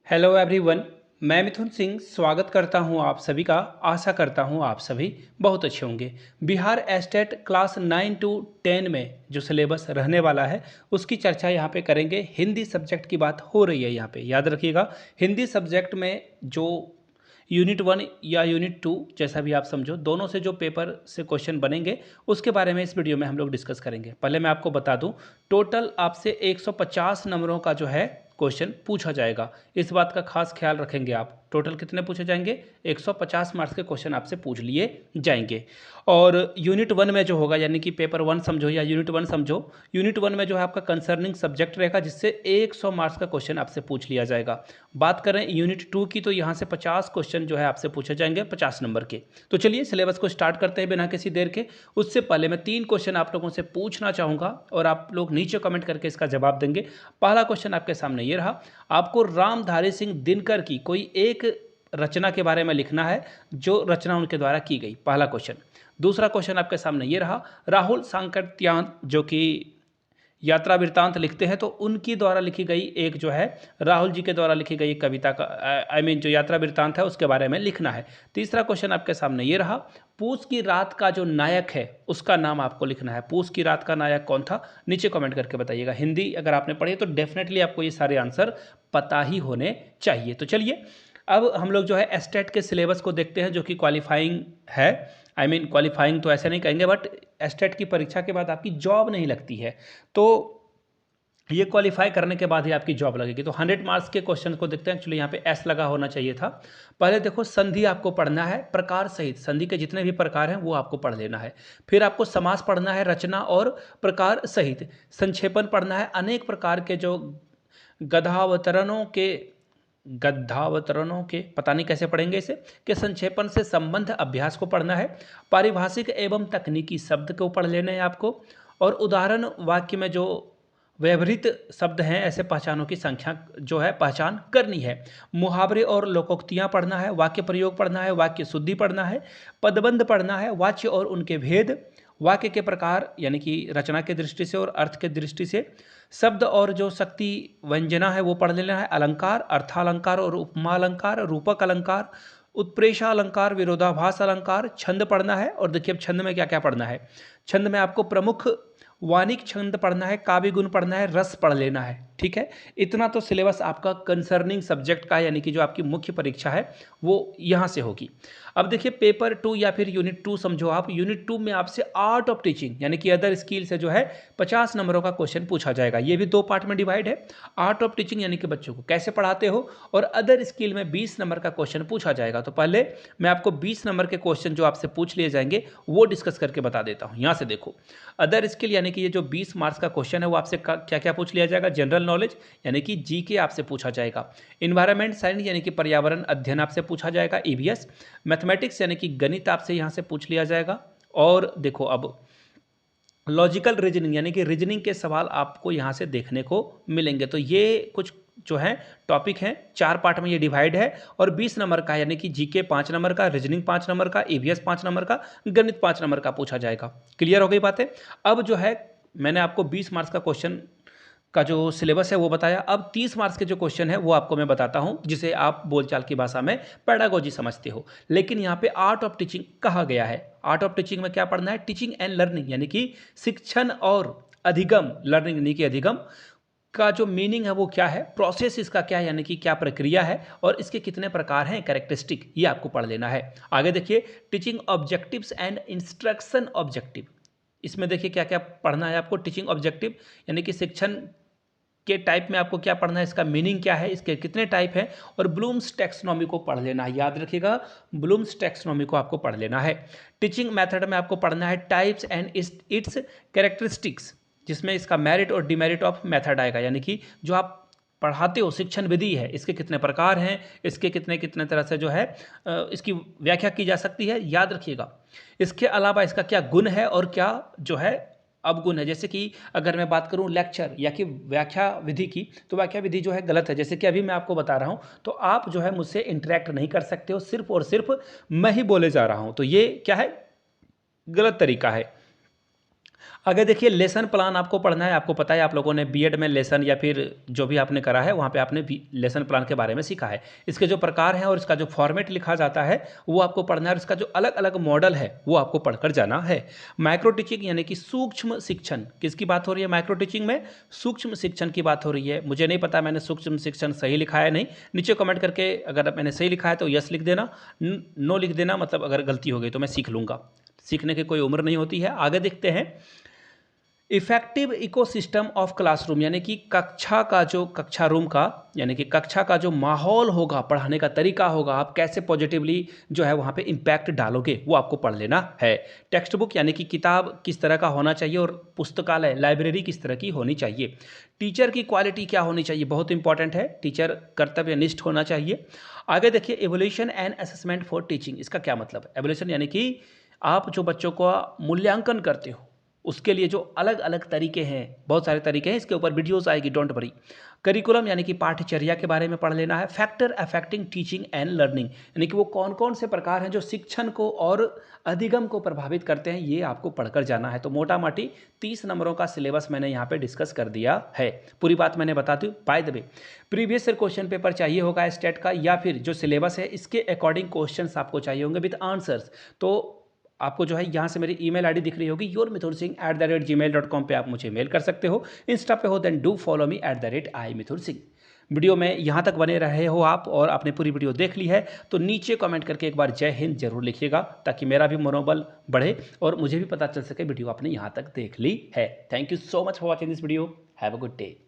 Hello everyone. मैं मिथुन सिंह स्वागत करता हूं आप सभी का। आशा करता हूं आप सभी बहुत अच्छे होंगे। बिहार एस्टेट क्लास 9 टू 10 में जो सिलेबस रहने वाला है उसकी चर्चा यहां पे करेंगे। हिंदी सब्जेक्ट की बात हो रही है यहां पे, याद रखिएगा। हिंदी सब्जेक्ट में जो यूनिट 1 या यूनिट 2 जैसा भी आप समझो, दोनों से जो पेपर से क्वेश्चन बनेंगे उसके बारे में इस वीडियो में हम लोग डिस्कस करेंगे। पहले मैं आपको बता दूं, टोटल आपसे 150 नंबरों का जो है क्वेश्चन पूछा जाएगा। इस बात का खास ख्याल रखेंगे आप। टोटल कितने पूछे जाएंगे? 150 मार्क्स के क्वेश्चन आपसे पूछ लिए जाएंगे। और यूनिट 1 में जो होगा, यानी कि पेपर 1 समझो या यूनिट 1 समझो, यूनिट 1 में जो है आपका कंसर्निंग सब्जेक्ट रहेगा जिससे 100 मार्क्स का क्वेश्चन आपसे पूछ लिया जाएगा। बात करें यूनिट 2 की तो यहाँ से 50 क्वेश्चन जो है आपसे पूछे जाएंगे 50 नंबर के। तो चलिए सिलेबस को स्टार्ट करते हैं बिना किसी देर के। उससे पहले मैं 3 क्वेश्चन आप लोगों से पूछना चाहूँगा और आप लोग नीचे कमेंट करके इसका जवाब देंगे। पहला क्वेश्चन आपके सामने ये रहा, आपको रामधारी सिंह दिनकर की कोई एक रचना के बारे में लिखना है जो रचना उनके द्वारा की गई। पहला क्वेश्चन। दूसरा क्वेश्चन आपके सामने ये रहा, राहुल सांकृत्यान जो कि यात्रा वृत्तांत लिखते हैं तो उनकी द्वारा लिखी गई एक जो है, राहुल जी के द्वारा लिखी गई एक कविता का जो यात्रा वृत्तांत है उसके बारे में लिखना है। तीसरा क्वेश्चन आपके सामने ये रहा, पूस की रात का जो नायक है उसका नाम आपको लिखना है। पूस की रात का नायक कौन था? नीचे कमेंट करके बताइएगा। हिंदी अगर आपने पढ़ी तो डेफिनेटली आपको ये सारे आंसर पता ही होने चाहिए। तो चलिए अब हम लोग जो है एस्टेट के सिलेबस को देखते हैं जो कि क्वालिफाइंग है। क्वालिफाइंग तो ऐसे नहीं कहेंगे, बट एस्टेट की परीक्षा के बाद आपकी जॉब नहीं लगती है, तो ये क्वालिफाई करने के बाद ही आपकी जॉब लगेगी। तो 100 मार्क्स के क्वेश्चन को देखते हैं। एक्चुअली यहाँ पे एस लगा होना चाहिए था। पहले देखो, संधि आपको पढ़ना है प्रकार सहित। संधि के जितने भी प्रकार हैं वो आपको पढ़ लेना है। फिर आपको समास पढ़ना है रचना और प्रकार सहित। संक्षेपण पढ़ना है, अनेक प्रकार के जो गद्यावतरणों के पता नहीं कैसे पढ़ेंगे इसे, के संक्षेपण से संबंध अभ्यास को पढ़ना है। पारिभाषिक एवं तकनीकी शब्द को पढ़ लेना है आपको। और उदाहरण वाक्य में जो व्यवहृत शब्द हैं ऐसे पहचानों की संख्या जो है पहचान करनी है। मुहावरे और लोकोक्तियाँ पढ़ना है। वाक्य प्रयोग पढ़ना है। वाक्य शुद्धि पढ़ना है। पदबंध पढ़ना है। वाच्य और उनके भेद। वाक्य के प्रकार यानी कि रचना की दृष्टि से और अर्थ के दृष्टि से। शब्द और जो शक्ति व्यंजना है वो पढ़ लेना है। अलंकार, अर्थालंकार और उपमा अलंकार, रूपक अलंकार, उत्प्रेक्षा अलंकार, विरोधाभास अलंकार। छंद पढ़ना है। और देखिए अब छंद में क्या क्या पढ़ना है। छंद में आपको प्रमुख वानिक छंद पढ़ना है, काव्य गुण पढ़ना है, रस पढ़ लेना है। ठीक है, इतना तो सिलेबस आपका कंसर्निंग सब्जेक्ट का यानी कि जो आपकी मुख्य परीक्षा है वो यहाँ से होगी। अब देखिए पेपर 2 या फिर यूनिट 2 समझो आप। यूनिट 2 में आपसे आर्ट ऑफ टीचिंग यानी कि अदर स्किल से जो है 50 नंबरों का क्वेश्चन पूछा जाएगा। ये भी 2 पार्ट में डिवाइड है। आर्ट ऑफ टीचिंग यानी कि बच्चों को कैसे पढ़ाते हो, और अदर स्किल में 20 नंबर का क्वेश्चन पूछा जाएगा। तो पहले मैं आपको 20 नंबर के क्वेश्चन जो आपसे पूछ लिए जाएंगे वो डिस्कस करके बता देता हूँ। यहाँ से देखो, अदर स्किल यानी कि ये जो 20 मार्क्स का क्वेश्चन है वो आपसे क्या क्या पूछ लिया जाएगा। जनरल नॉलेज यानी कि जीके आपसे पूछा जाएगा। इन्वायरमेंट साइंस यानी कि पर्यावरण अध्ययन आपसे पूछा जाएगा, ईवीएस। मैथमेटिक्स यानी कि गणित आपसे यहाँ से पूछ लिया जाएगा। और देखो अब लॉजिकल रीजनिंग यानी कि रीजनिंग के सवाल आपको यहाँ से देखने को मिलेंगे। तो ये कुछ जो है टॉपिक हैं, 4 पार्ट में ये डिवाइड है। और 20 नंबर का यानी कि जीके 5 नंबर का, रीजनिंग 5 नंबर का, ईवीएस 5 नंबर का, गणित 5 नंबर का पूछा जाएगा। क्लियर हो गई बातें? अब जो है मैंने आपको 20 मार्क्स का क्वेश्चन का जो सिलेबस है वो बताया। अब 30 मार्क्स के जो क्वेश्चन है वो आपको मैं बताता हूं, जिसे आप बोलचाल की भाषा में पेडागोजी समझते हो। लेकिन यहाँ पे आर्ट ऑफ टीचिंग कहा गया है। आर्ट ऑफ टीचिंग में क्या पढ़ना है? टीचिंग एंड लर्निंग यानी कि शिक्षण और अधिगम, लर्निंग यानी कि अधिगम का जो मीनिंग है वो क्या है, प्रोसेस इसका क्या है यानी कि क्या प्रक्रिया है, और इसके कितने प्रकार हैं, कैरेक्टरिस्टिक, ये आपको पढ़ लेना है। आगे देखिए, teaching objectives and instruction objective. इसमें देखिए क्या क्या पढ़ना है आपको। टीचिंग ऑब्जेक्टिव यानी कि शिक्षण के टाइप में आपको क्या पढ़ना है, इसका मीनिंग क्या है, इसके कितने टाइप हैं, और ब्लूम्स टैक्सोनॉमी को पढ़ लेना है। याद रखिएगा, ब्लूम्स टैक्सोनॉमी को आपको पढ़ लेना है। टीचिंग मेथड में आपको पढ़ना है टाइप्स एंड इट्स कैरेक्टरिस्टिक्स, जिसमें इसका मेरिट और डिमेरिट ऑफ मेथड आएगा, यानी कि जो आप पढ़ाते हो शिक्षण विधि है, इसके कितने प्रकार हैं, इसके कितने कितने तरह से जो है इसकी व्याख्या की जा सकती है। याद रखिएगा, इसके अलावा इसका क्या गुण है और क्या जो है अवगुण है। जैसे कि अगर मैं बात करूं लेक्चर या कि व्याख्या विधि की, तो व्याख्या विधि जो है गलत है। जैसे कि अभी मैं आपको बता रहा हूं तो आप जो है मुझसे इंटरेक्ट नहीं कर सकते हो, सिर्फ और सिर्फ मैं ही बोले जा रहा हूं, तो ये क्या है, गलत तरीका है। अगर देखिए लेसन प्लान आपको पढ़ना है, आपको पता है आप लोगों ने बीएड में लेसन या फिर जो भी आपने करा है वहाँ पे आपने लेसन प्लान के बारे में सीखा है। इसके जो प्रकार हैं और इसका जो फॉर्मेट लिखा जाता है वो आपको पढ़ना है, और इसका जो अलग अलग मॉडल है वो आपको पढ़कर जाना है। माइक्रो टीचिंग यानी कि सूक्ष्म शिक्षण, किसकी बात हो रही है माइक्रो टीचिंग में? सूक्ष्म शिक्षण की बात हो रही है। मुझे नहीं पता मैंने सूक्ष्म शिक्षण सही लिखा है नहीं, नीचे कमेंट करके अगर मैंने सही लिखा है तो यस लिख देना, नो लिख देना, मतलब अगर गलती हो गई तो मैं सीख लूँगा। सीखने की कोई उम्र नहीं होती है। आगे देखते हैं, इफेक्टिव इकोसिस्टम ऑफ क्लासरूम यानी कि कक्षा रूम का यानी कि कक्षा का जो माहौल होगा, पढ़ाने का तरीका होगा, आप कैसे पॉजिटिवली जो है वहाँ पे इम्पैक्ट डालोगे वो आपको पढ़ लेना है। टेक्स्ट बुक यानी कि किताब किस तरह का होना चाहिए, और पुस्तकालय लाइब्रेरी किस तरह की होनी चाहिए। टीचर की क्वालिटी क्या होनी चाहिए, बहुत इंपॉर्टेंट है, टीचर कर्तव्यनिष्ठ होना चाहिए। आगे देखिए, evolution and assessment for teaching, इसका क्या मतलब है? एवोल्यूशन यानी कि आप जो बच्चों का मूल्यांकन करते हो उसके लिए जो अलग अलग तरीके हैं, बहुत सारे तरीके हैं, इसके ऊपर वीडियोस आएगी, डोंट वरी। करिकुलम यानी कि पाठ्यचर्या के बारे में पढ़ लेना है। Factor affecting teaching and learning यानी कि वो कौन कौन से प्रकार हैं जो शिक्षण को और अधिगम को प्रभावित करते हैं, ये आपको पढ़कर जाना है। तो मोटा मोटी 30 नंबरों का सिलेबस मैंने यहाँ पे डिस्कस कर दिया है। पूरी बात मैंने बता दी। By the way, previous year question paper चाहिए होगा स्टेट का, या फिर जो सिलेबस है इसके अकॉर्डिंग क्वेश्चंस आपको चाहिए होंगे विद आंसर्स, तो आपको जो है यहाँ से मेरी ईमेल आईडी दिख रही होगी yourmithunsingh@gmail.com पे आप मुझे मेल कर सकते हो। इंस्टा पे हो then do follow me @imithunsingh। Video में यहाँ तक बने रहे हो आप और आपने पूरी वीडियो देख ली है तो नीचे कमेंट करके एक बार जय हिंद जरूर लिखिएगा, ताकि मेरा भी मनोबल बढ़े और मुझे भी पता चल सके वीडियो आपने यहाँ तक देख ली है। Thank you so much for watching this video. Have a good day.